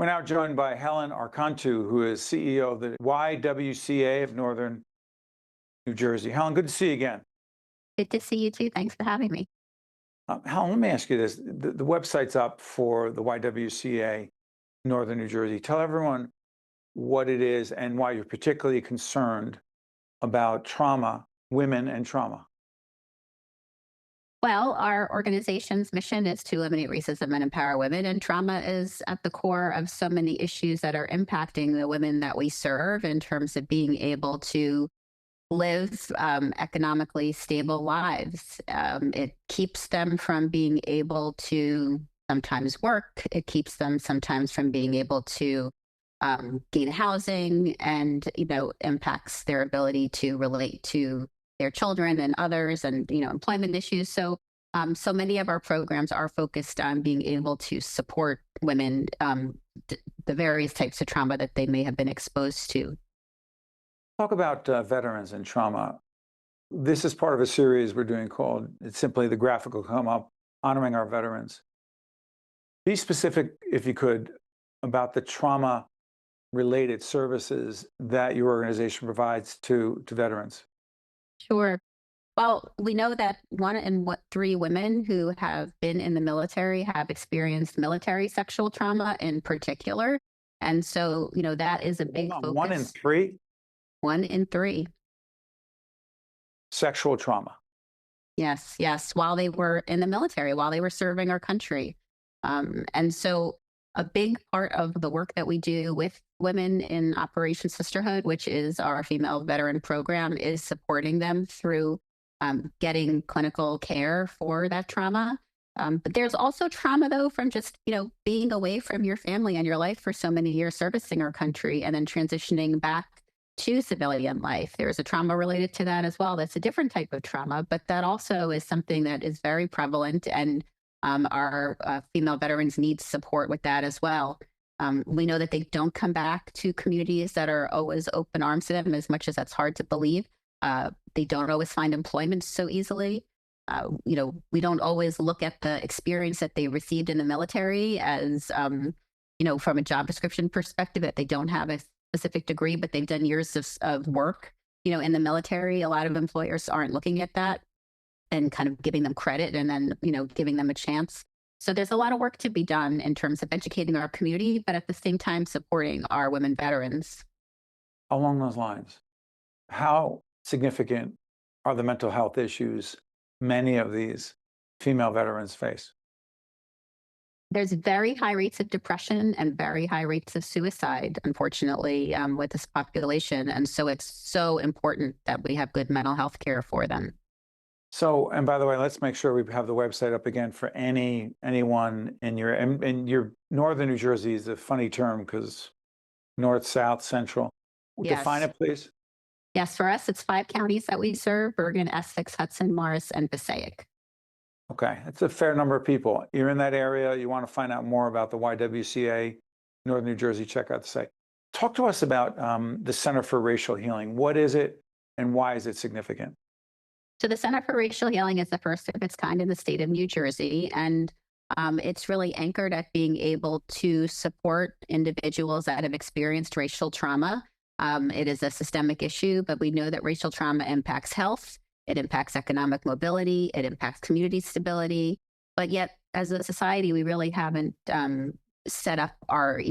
We're now joined by Helen Archontou, who is CEO of the YWCA of Northern New Jersey. Helen, good to see you again. Good to see you too. Thanks for having me. Helen, let me ask you this. The website's up for the YWCA Northern New Jersey. Tell everyone what it is and why you're particularly concerned about trauma, women and trauma. Well, our organization's mission is to eliminate racism and empower women, and trauma is at the core of so many issues that are impacting the women that we serve in terms of being able to live economically stable lives. It keeps them from being able to sometimes work. It keeps them sometimes from being able to gain housing, and impacts their ability to relate to their children and others, and employment issues. So many of our programs are focused on being able to support women, the various types of trauma that they may have been exposed to. Talk about veterans and trauma. This is part of a series we're doing called, it's simply The Graphic Will Come Up, honoring our veterans. Be specific, if you could, about the trauma-related services that your organization provides to veterans. Sure. Well, we know that 1 in 3 women who have been in the military have experienced military sexual trauma in particular. And so, that is a big focus. 1 in 3? 1 in 3. Sexual trauma. Yes, while they were in the military, while they were serving our country. And so a big part of the work that we do with women in Operation Sisterhood, which is our female veteran program, is supporting them through getting clinical care for that trauma. But there's also trauma, though, from just, being away from your family and your life for so many years, servicing our country, and then transitioning back to civilian life. There's a trauma related to that as well. That's a different type of trauma, but that also is something that is very prevalent, and our female veterans need support with that as well. We know that they don't come back to communities that are always open arms to them, as much as that's hard to believe. They don't always find employment so easily. We don't always look at the experience that they received in the military as, from a job description perspective, that they don't have a specific degree, but they've done years of work, in the military. A lot of employers aren't looking at that and kind of giving them credit, and then, giving them a chance. So there's a lot of work to be done in terms of educating our community, but at the same time supporting our women veterans. Along those lines, how significant are the mental health issues many of these female veterans face? There's very high rates of depression and very high rates of suicide, unfortunately, with this population. And so it's so important that we have good mental health care for them. So, and by the way, let's make sure we have the website up again for anyone in your Northern New Jersey is a funny term because north, south, central. Yes. Define it, please. Yes, for us, it's 5 counties that we serve: Bergen, Essex, Hudson, Morris, and Passaic. Okay, that's a fair number of people. You're in that area, you want to find out more about the YWCA Northern New Jersey, check out the site. Talk to us about the Center for Racial Healing. What is it and why is it significant? So the Center for Racial Healing is the first of its kind in the state of New Jersey, and it's really anchored at being able to support individuals that have experienced racial trauma. It is a systemic issue, but we know that racial trauma impacts health, it impacts economic mobility, it impacts community stability. But yet, as a society, we really haven't set up our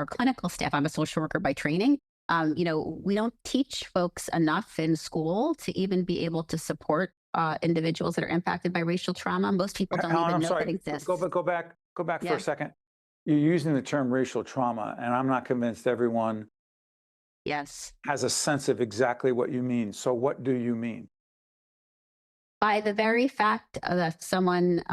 clinical staff. I'm a social worker by training. We don't teach folks enough in school to even be able to support individuals that are impacted by racial trauma. Most people don't even know that exists. Go back for a second. You're using the term racial trauma, and I'm not convinced everyone has a sense of exactly what you mean. So what do you mean? By the very fact that someone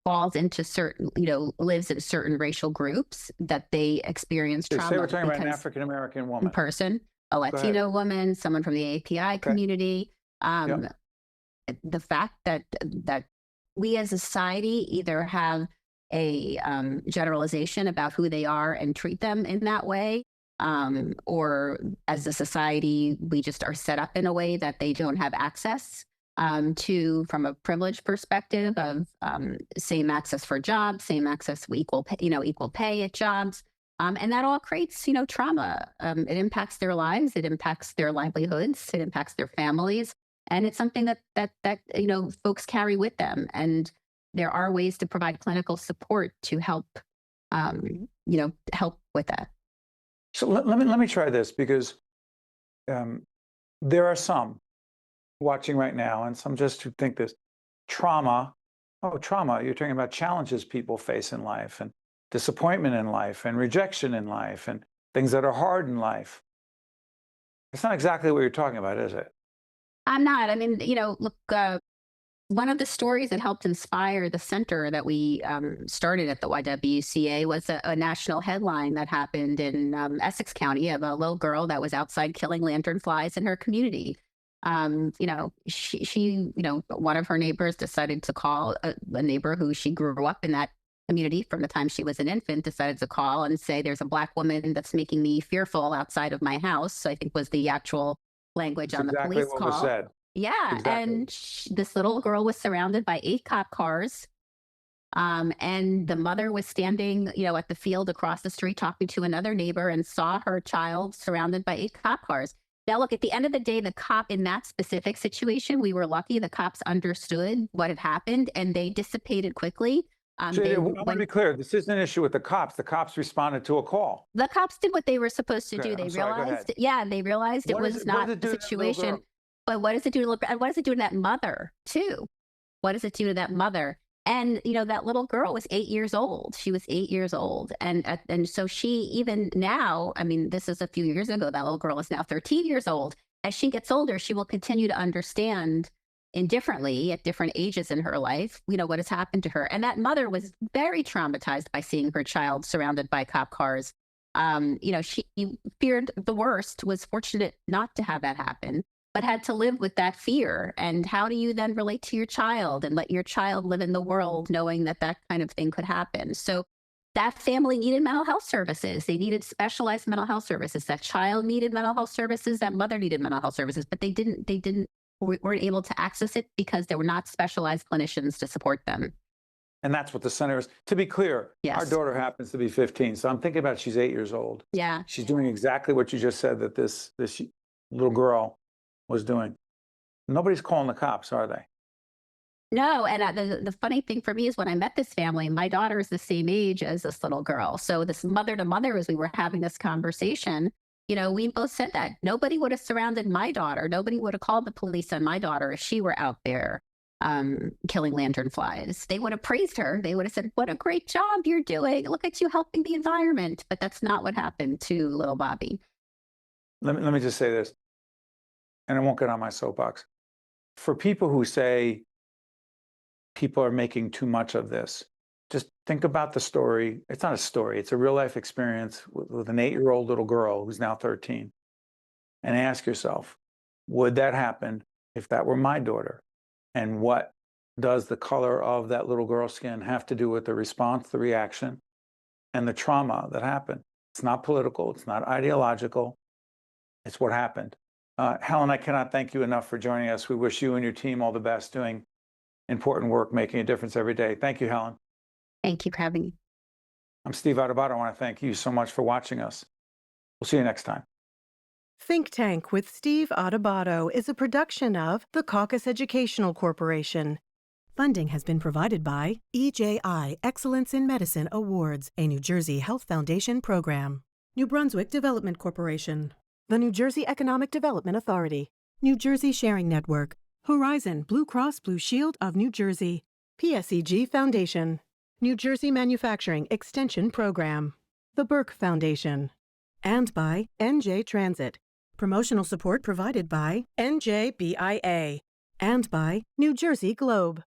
falls into certain, lives in certain racial groups, that they experience trauma. Say we're talking about an African-American woman. Person, a Latino woman, someone from the API community. The fact that we as a society either have a generalization about who they are and treat them in that way, or as a society, we just are set up in a way that they don't have access to from a privilege perspective of same access for jobs, same access, equal pay, equal pay at jobs. And that all creates, trauma. It impacts their lives, it impacts their livelihoods, it impacts their families, and it's something that folks carry with them. And there are ways to provide clinical support to help, help with that. So let me try this, because there are some watching right now, and some just who think this trauma. Oh, trauma! You're talking about challenges people face in life, and disappointment in life, and rejection in life, and things that are hard in life. It's not exactly what you're talking about, is it? I'm not. I mean, look, one of the stories that helped inspire the center that we started at the YWCA was a national headline that happened in Essex County of a little girl that was outside killing lanternflies in her community. She, one of her neighbors decided to call a neighbor who she grew up in that community from the time she was an infant, decided to call and say, "There's a Black woman that's making me fearful outside of my house," I think was the actual language That's on the exactly police what call. was said. Yeah, Exactly. and this little girl was surrounded by 8 cop cars. And the mother was standing, at the field across the street talking to another neighbor and saw her child surrounded by 8 cop cars. Now, look, at the end of the day, the cop in that specific situation, we were lucky. The cops understood what had happened and they dissipated quickly. So I want to be clear, this isn't an issue with the cops. The cops responded to a call. The cops did what they were supposed to Okay, do. They I'm sorry, go realized, ahead. yeah, they realized it What was does not it the do to that little situation. girl? But what does it do to what does it do to that mother too? What does it do to that mother? And that little girl was 8 years old. She was 8 years old, and so she, even now, I mean, this is a few years ago. That little girl is now 13 years old. As she gets older, she will continue to understand indifferently at different ages in her life, what has happened to her. And that mother was very traumatized by seeing her child surrounded by cop cars. She feared the worst, was fortunate not to have that happen, but had to live with that fear. And how do you then relate to your child and let your child live in the world knowing that that kind of thing could happen? So that family needed mental health services. They needed specialized mental health services. That child needed mental health services. That mother needed mental health services, but they weren't able to access it because there were not specialized clinicians to support them. And that's what the center is. To be clear, Yes. our daughter happens to be 15. So I'm thinking about, she's 8 years old. Yeah. She's doing exactly what you just said that this little girl was doing. Nobody's calling the cops, are they? No, and the funny thing for me is when I met this family, my daughter is the same age as this little girl. So this mother to mother, as we were having this conversation, we both said that nobody would have surrounded my daughter. Nobody would have called the police on my daughter if she were out there killing lanternflies. They would have praised her. They would have said, "What a great job you're doing. Look at you helping the environment." But that's not what happened to little Bobby. Let me just say this, and I won't get on my soapbox. For people who say people are making too much of this, just think about the story. It's not a story. It's a real life experience with an 8-year-old little girl who's now 13. And ask yourself, would that happen if that were my daughter? And what does the color of that little girl's skin have to do with the response, the reaction, and the trauma that happened? It's not political. It's not ideological. It's what happened. Helen, I cannot thank you enough for joining us. We wish you and your team all the best, doing important work, making a difference every day. Thank you, Helen. Thank you for having me. I'm Steve Adubato. I want to thank you so much for watching us. We'll see you next time. Think Tank with Steve Adubato is a production of the Caucus Educational Corporation. Funding has been provided by EJI Excellence in Medicine Awards, a New Jersey Health Foundation program. New Brunswick Development Corporation. The New Jersey Economic Development Authority. New Jersey Sharing Network. Horizon Blue Cross Blue Shield of New Jersey. PSEG Foundation. New Jersey Manufacturing Extension Program. The Burke Foundation. And by NJ Transit. Promotional support provided by NJBIA. And by New Jersey Globe.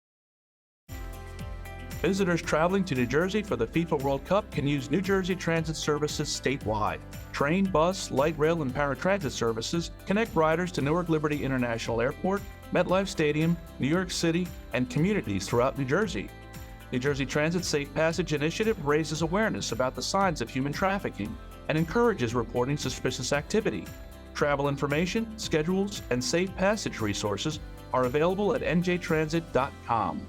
Visitors traveling to New Jersey for the FIFA World Cup can use New Jersey Transit services statewide. Train, bus, light rail, and paratransit services connect riders to Newark Liberty International Airport, MetLife Stadium, New York City, and communities throughout New Jersey. New Jersey Transit's Safe Passage initiative raises awareness about the signs of human trafficking and encourages reporting suspicious activity. Travel information, schedules, and safe passage resources are available at njtransit.com.